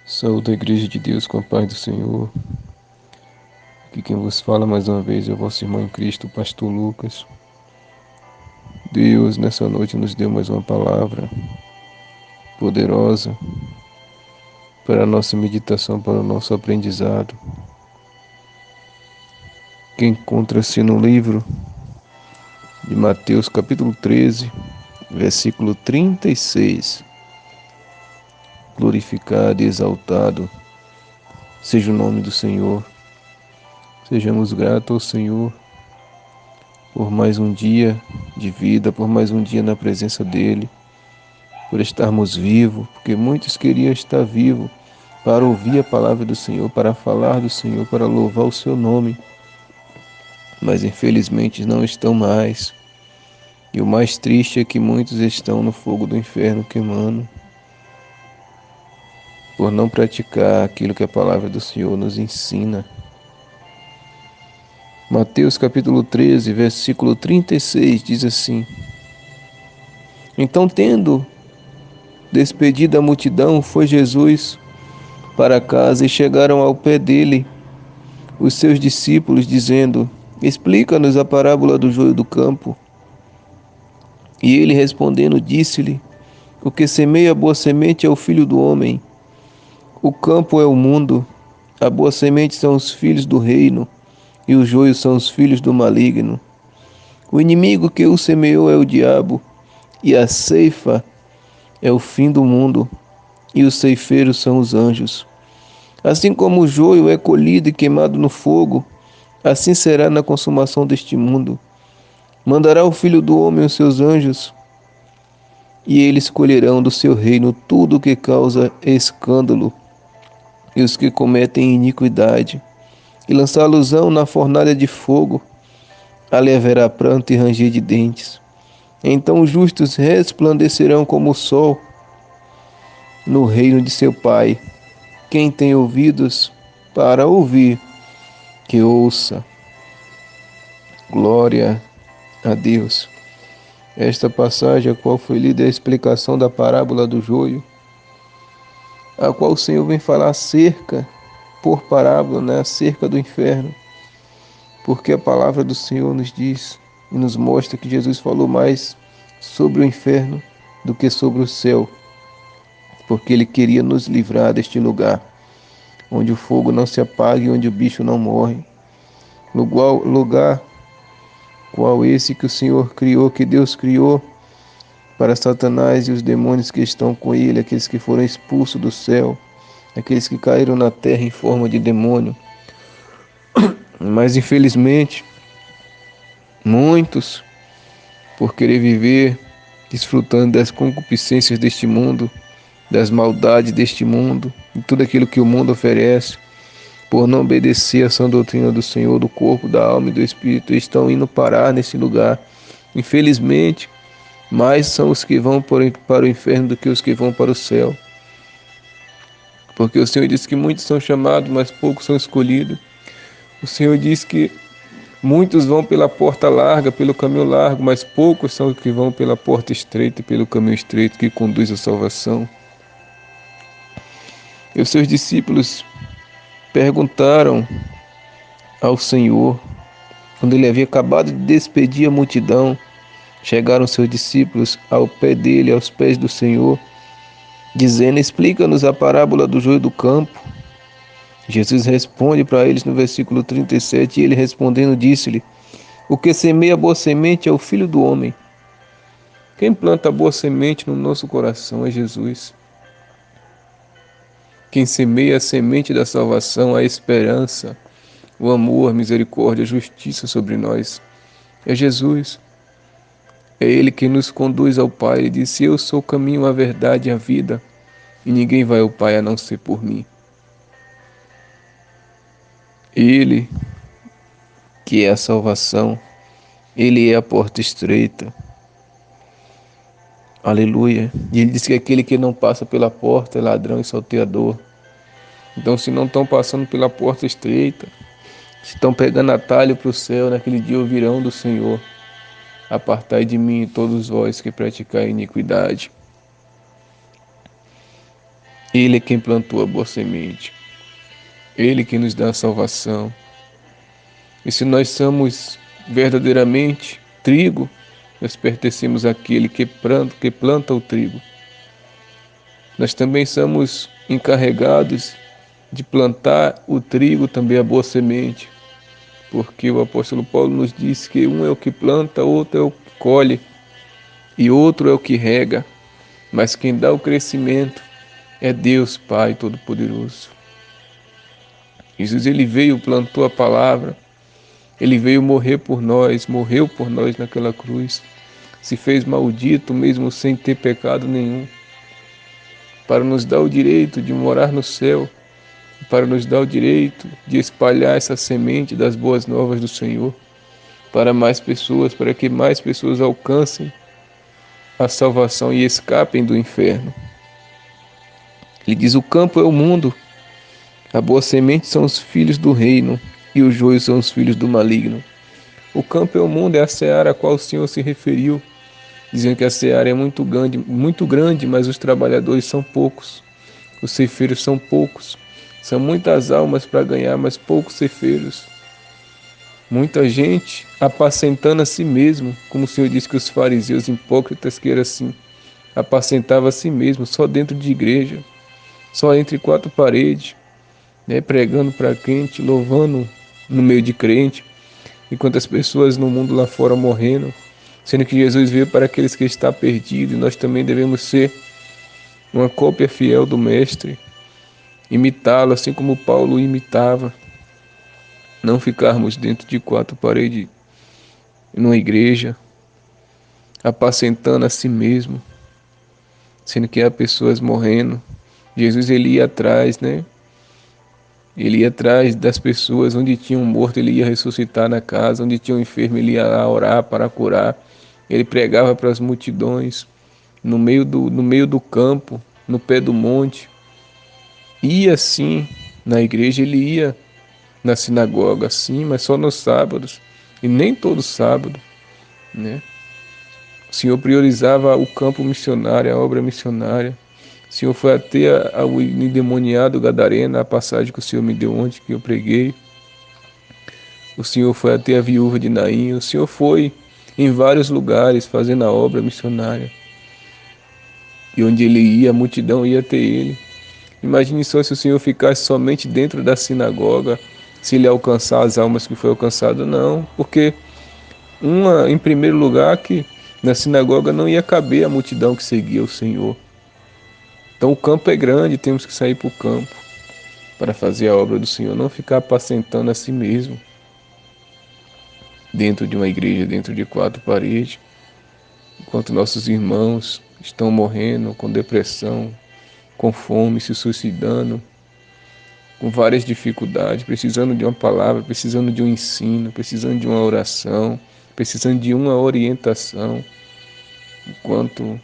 Saúde a Igreja de Deus com a paz do Senhor. Aqui quem vos fala mais uma vez é o vosso irmão em Cristo, o pastor Lucas. Deus nessa noite nos deu mais uma palavra poderosa para a nossa meditação, para o nosso aprendizado, que encontra-se no livro de Mateus capítulo 13, versículo 36. Glorificado e exaltado seja o nome do Senhor. Sejamos gratos ao Senhor por mais um dia de vida, por mais um dia na presença dEle, por estarmos vivos, porque muitos queriam estar vivos para ouvir a palavra do Senhor, para falar do Senhor, para louvar o seu nome, mas infelizmente não estão mais. E o mais triste é que muitos estão no fogo do inferno queimando, por não praticar aquilo que a palavra do Senhor nos ensina. Mateus capítulo 13, versículo 36 diz assim: Então, tendo despedido a multidão, foi Jesus para casa e chegaram ao pé dele os seus discípulos, dizendo: Explica-nos a parábola do joio do campo. E ele respondendo disse-lhe: O que semeia a boa semente é o filho do homem. O campo é o mundo. A boa semente são os filhos do reino, e o joio são os filhos do maligno. O inimigo que o semeou é o diabo, e a ceifa é o fim do mundo, e os ceifeiros são os anjos. Assim como o joio é colhido e queimado no fogo, assim será na consumação deste mundo. Mandará o Filho do Homem os seus anjos, e eles colherão do seu reino tudo o que causa escândalo e os que cometem iniquidade, e lançá-los-ão na fornalha de fogo. Ali haverá pranto e ranger de dentes. Então os justos resplandecerão como o sol no reino de seu Pai. Quem tem ouvidos para ouvir, que ouça. Glória a Deus. Esta passagem, a qual foi lida, é a explicação da parábola do joio, a qual o Senhor vem falar acerca, por parábola, acerca do inferno, porque a palavra do Senhor nos diz e nos mostra que Jesus falou mais sobre o inferno do que sobre o céu, porque Ele queria nos livrar deste lugar, onde o fogo não se apaga e onde o bicho não morre. Lugar qual esse que o Senhor criou, que Deus criou, para Satanás e os demônios que estão com ele, aqueles que foram expulsos do céu, aqueles que caíram na terra em forma de demônio. Mas infelizmente, muitos, por querer viver desfrutando das concupiscências deste mundo, das maldades deste mundo, e tudo aquilo que o mundo oferece, por não obedecer à sã doutrina do Senhor, do corpo, da alma e do Espírito, estão indo parar nesse lugar. Infelizmente, mais são os que vão para o inferno do que os que vão para o céu. Porque o Senhor diz que muitos são chamados, mas poucos são escolhidos. O Senhor diz que muitos vão pela porta larga, pelo caminho largo, mas poucos são os que vão pela porta estreita, pelo caminho estreito que conduz à salvação. E os seus discípulos perguntaram ao Senhor, quando ele havia acabado de despedir a multidão, chegaram seus discípulos ao pé dele, aos pés do Senhor, dizendo: Explica-nos a parábola do joio do campo. Jesus responde para eles no versículo 37, e ele respondendo disse-lhe: O que semeia a boa semente é o Filho do Homem. Quem planta a boa semente no nosso coração é Jesus. Quem semeia a semente da salvação, a esperança, o amor, a misericórdia, a justiça sobre nós é Jesus. É Ele que nos conduz ao Pai. Ele disse: Eu sou o caminho, a verdade e a vida, e ninguém vai ao Pai a não ser por mim. Ele que é a salvação, Ele é a porta estreita. Aleluia. E ele diz que aquele que não passa pela porta é ladrão e salteador. Então, se não estão passando pela porta estreita, se estão pegando atalho para o céu, naquele dia ouvirão do Senhor: Apartai de mim todos vós que praticai iniquidade. Ele é quem plantou a boa semente. Ele que nos dá a salvação. E se nós somos verdadeiramente trigo, nós pertencemos àquele que planta o trigo. Nós também somos encarregados de plantar o trigo, também a boa semente, porque o apóstolo Paulo nos diz que um é o que planta, outro é o que colhe, e outro é o que rega, mas quem dá o crescimento é Deus Pai Todo-Poderoso. Jesus, ele veio, plantou a palavra, ele veio morrer por nós, morreu por nós naquela cruz, se fez maldito mesmo sem ter pecado nenhum, para nos dar o direito de morar no céu, para nos dar o direito de espalhar essa semente das boas novas do Senhor para mais pessoas, para que mais pessoas alcancem a salvação e escapem do inferno. Ele diz: o campo é o mundo, a boa semente são os filhos do reino e os joios são os filhos do maligno. O campo é o mundo, é a seara a qual o Senhor se referiu, dizendo que a seara é muito grande, mas os trabalhadores são poucos, os ceifeiros são poucos. São muitas almas para ganhar, mas poucos ceifeiros. Muita gente apacentando a si mesmo, como o Senhor disse que os fariseus hipócritas que eram assim, apacentavam a si mesmo, só dentro de igreja, só entre quatro paredes, né, pregando para crente, louvando no meio de crente, enquanto as pessoas no mundo lá fora morrendo, sendo que Jesus veio para aqueles que estão perdidos, e nós também devemos ser uma cópia fiel do Mestre, imitá-lo, assim como Paulo imitava, não ficarmos dentro de quatro paredes numa igreja, apacentando a si mesmo, sendo que há pessoas morrendo. Jesus, ele ia atrás, né? Ele ia atrás das pessoas, onde tinha um morto ele ia ressuscitar na casa, onde tinha um enfermo ele ia lá orar para curar. Ele pregava para as multidões, no meio do campo, no pé do monte. Ia sim na igreja, ele ia na sinagoga, sim, mas só nos sábados, e nem todo sábado, né? O Senhor priorizava o campo missionário, a obra missionária. O Senhor foi até ao endemoniado Gadareno, a passagem que o Senhor me deu ontem, que eu preguei. O Senhor foi até a viúva de Naim. O Senhor foi em vários lugares fazendo a obra missionária. E onde ele ia, a multidão ia até ele. Imagine só se o Senhor ficasse somente dentro da sinagoga, se ele alcançar as almas que foi alcançado. Não, porque em primeiro lugar, que na sinagoga não ia caber a multidão que seguia o Senhor. Então o campo é grande, temos que sair para o campo para fazer a obra do Senhor, não ficar apacentando a si mesmo dentro de uma igreja, dentro de quatro paredes, enquanto nossos irmãos estão morrendo com depressão, com fome, se suicidando, com várias dificuldades, precisando de uma palavra, precisando de um ensino, precisando de uma oração, precisando de uma orientação, enquanto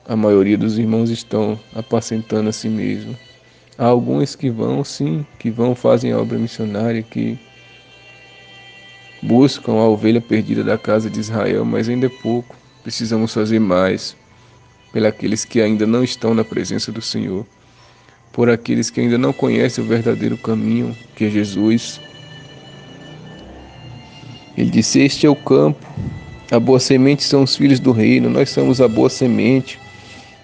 a maioria dos irmãos estão apacentando a si mesmo. Há alguns que vão, sim, que vão, fazem a obra missionária, que buscam a ovelha perdida da casa de Israel, mas ainda é pouco. Precisamos fazer mais pelos que ainda não estão na presença do Senhor, por aqueles que ainda não conhecem o verdadeiro caminho, que é Jesus. Ele disse: este é o campo, a boa semente são os filhos do reino, nós somos a boa semente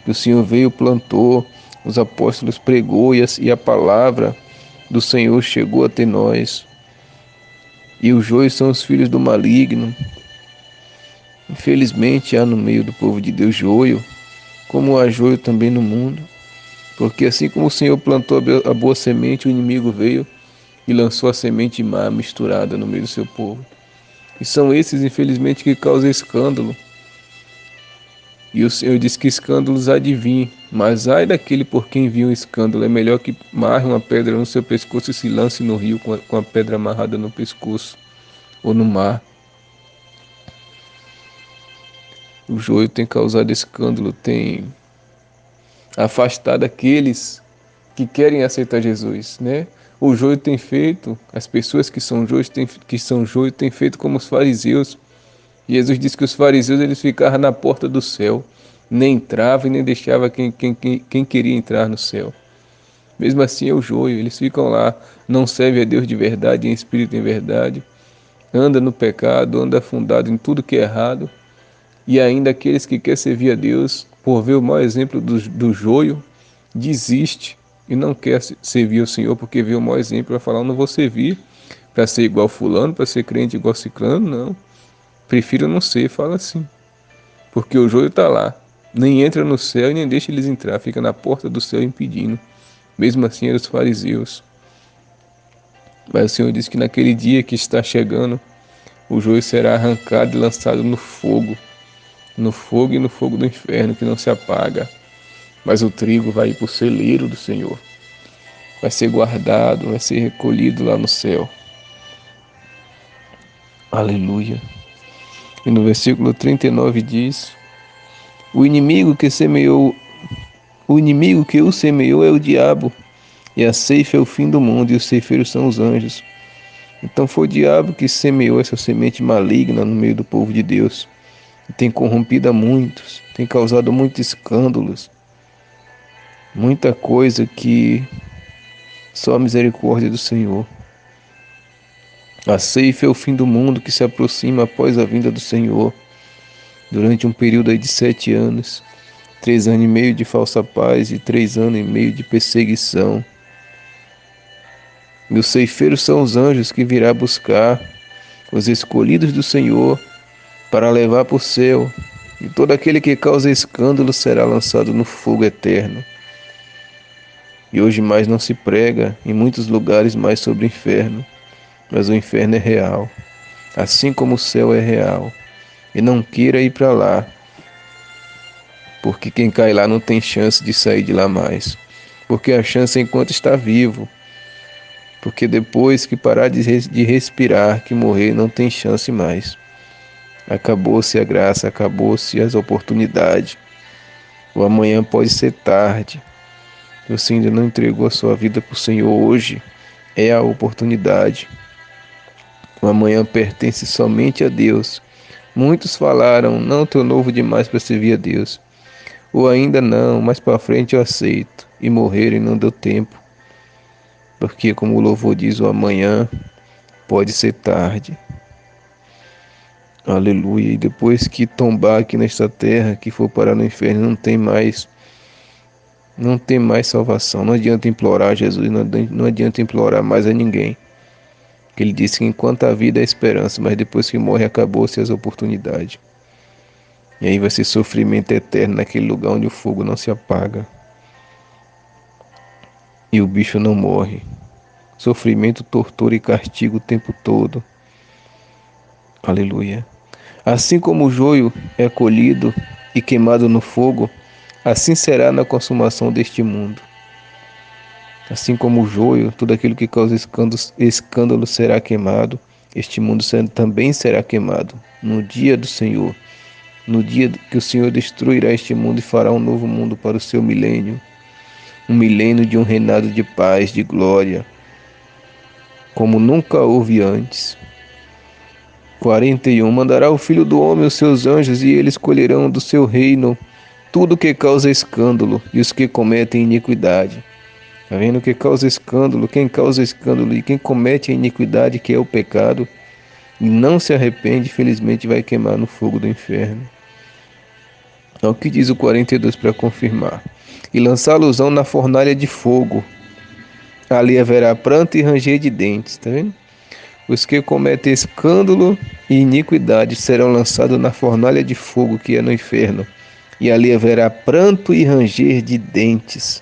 que o Senhor veio, plantou, os apóstolos pregou e a palavra do Senhor chegou até nós. E os joios são os filhos do maligno. Infelizmente há no meio do povo de Deus joio, como há joio também no mundo. Porque assim como o Senhor plantou a boa semente, o inimigo veio e lançou a semente má misturada no meio do seu povo. E são esses, infelizmente, que causam escândalo. E o Senhor diz que escândalos há de vir, mas ai daquele por quem viu um escândalo. É melhor que marre uma pedra no seu pescoço e se lance no rio com a pedra amarrada no pescoço ou no mar. O joio tem causado escândalo, tem afastado aqueles que querem aceitar Jesus, né? O joio tem feito, as pessoas que são joio têm feito como os fariseus. Jesus disse que os fariseus eles ficavam na porta do céu, nem entrava e nem deixava quem queria entrar no céu. Mesmo assim é o joio, eles ficam lá, não servem a Deus de verdade, em espírito e em verdade, anda no pecado, anda afundado em tudo que é errado, e ainda aqueles que querem servir a Deus, por ver o mau exemplo do joio, desiste e não quer servir o Senhor porque vê o mau exemplo, vai falar, eu não vou servir para ser igual fulano, para ser crente igual ciclano, não. Prefiro não ser, fala assim. Porque o joio está lá, nem entra no céu e nem deixa eles entrar, fica na porta do céu impedindo. Mesmo assim eram os fariseus. Mas o Senhor diz que naquele dia que está chegando, o joio será arrancado e lançado no fogo e no fogo do inferno que não se apaga. Mas o trigo vai ir para o celeiro do Senhor, vai ser guardado, vai ser recolhido lá no céu. Aleluia. E no versículo 39 diz: O inimigo que o semeou é o diabo, e a ceifa é o fim do mundo, e os ceifeiros são os anjos. Então foi o diabo que semeou essa semente maligna no meio do povo de Deus. E tem corrompido a muitos, tem causado muitos escândalos, muita coisa que só a misericórdia do Senhor. A ceifa é o fim do mundo que se aproxima após a vinda do Senhor, durante um período aí de 7 anos, 3 anos e meio de falsa paz e 3 anos e meio de perseguição. E os ceifeiros são os anjos que virá buscar os escolhidos do Senhor para levar para o céu, e todo aquele que causa escândalo será lançado no fogo eterno. E hoje mais não se prega em muitos lugares mais sobre o inferno, mas o inferno é real, assim como o céu é real. E não queira ir para lá, porque quem cai lá não tem chance de sair de lá mais. Porque a chance é enquanto está vivo. Porque depois que parar de respirar, que morrer, não tem chance mais. Acabou-se a graça, acabou-se as oportunidades. O amanhã pode ser tarde. Se você ainda não entregou a sua vida para o Senhor hoje, é a oportunidade. O amanhã pertence somente a Deus. Muitos falaram, não, estou novo demais para servir a Deus. Ou ainda não, mais para frente eu aceito. E morreram e não deu tempo. Porque como o louvor diz, o amanhã pode ser tarde. Aleluia. E depois que tombar aqui nesta terra, que for parar no inferno, não tem mais salvação. Não adianta implorar a Jesus, não adianta implorar mais a ninguém. Ele disse que enquanto a vida é esperança, mas depois que morre acabou-se as oportunidades. E aí vai ser sofrimento eterno naquele lugar onde o fogo não se apaga. E o bicho não morre. Sofrimento, tortura e castigo o tempo todo. Aleluia. Assim como o joio é colhido e queimado no fogo, assim será na consumação deste mundo. Assim como o joio, tudo aquilo que causa escândalo será queimado, este mundo também será queimado no dia do Senhor. No dia que o Senhor destruirá este mundo e fará um novo mundo para o seu milênio. Um milênio de um reinado de paz, de glória, como nunca houve antes. 41. Mandará o Filho do Homem os seus anjos, e eles colherão do seu reino tudo que causa escândalo e os que cometem iniquidade. Está vendo o que causa escândalo? Quem causa escândalo e quem comete a iniquidade, que é o pecado, e não se arrepende, felizmente vai queimar no fogo do inferno. É o que diz o 42 para confirmar. E lançá-los-ão na fornalha de fogo. Ali haverá pranto e ranger de dentes. Está vendo? Os que cometem escândalo e iniquidade serão lançados na fornalha de fogo, que é no inferno. E ali haverá pranto e ranger de dentes.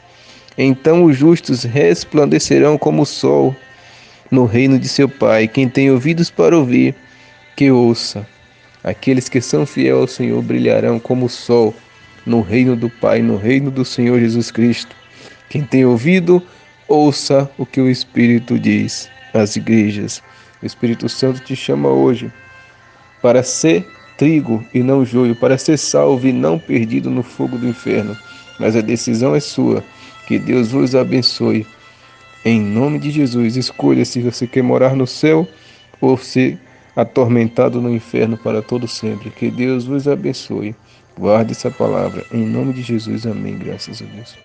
Então os justos resplandecerão como o sol no reino de seu Pai. Quem tem ouvidos para ouvir, que ouça. Aqueles que são fiéis ao Senhor brilharão como o sol no reino do Pai, no reino do Senhor Jesus Cristo. Quem tem ouvido, ouça o que o Espírito diz às igrejas. O Espírito Santo te chama hoje para ser trigo e não joio, para ser salvo e não perdido no fogo do inferno. Mas a decisão é sua. Que Deus vos abençoe. Em nome de Jesus, escolha se você quer morar no céu ou ser atormentado no inferno para todo sempre. Que Deus vos abençoe. Guarde essa palavra. Em nome de Jesus, amém. Graças a Deus.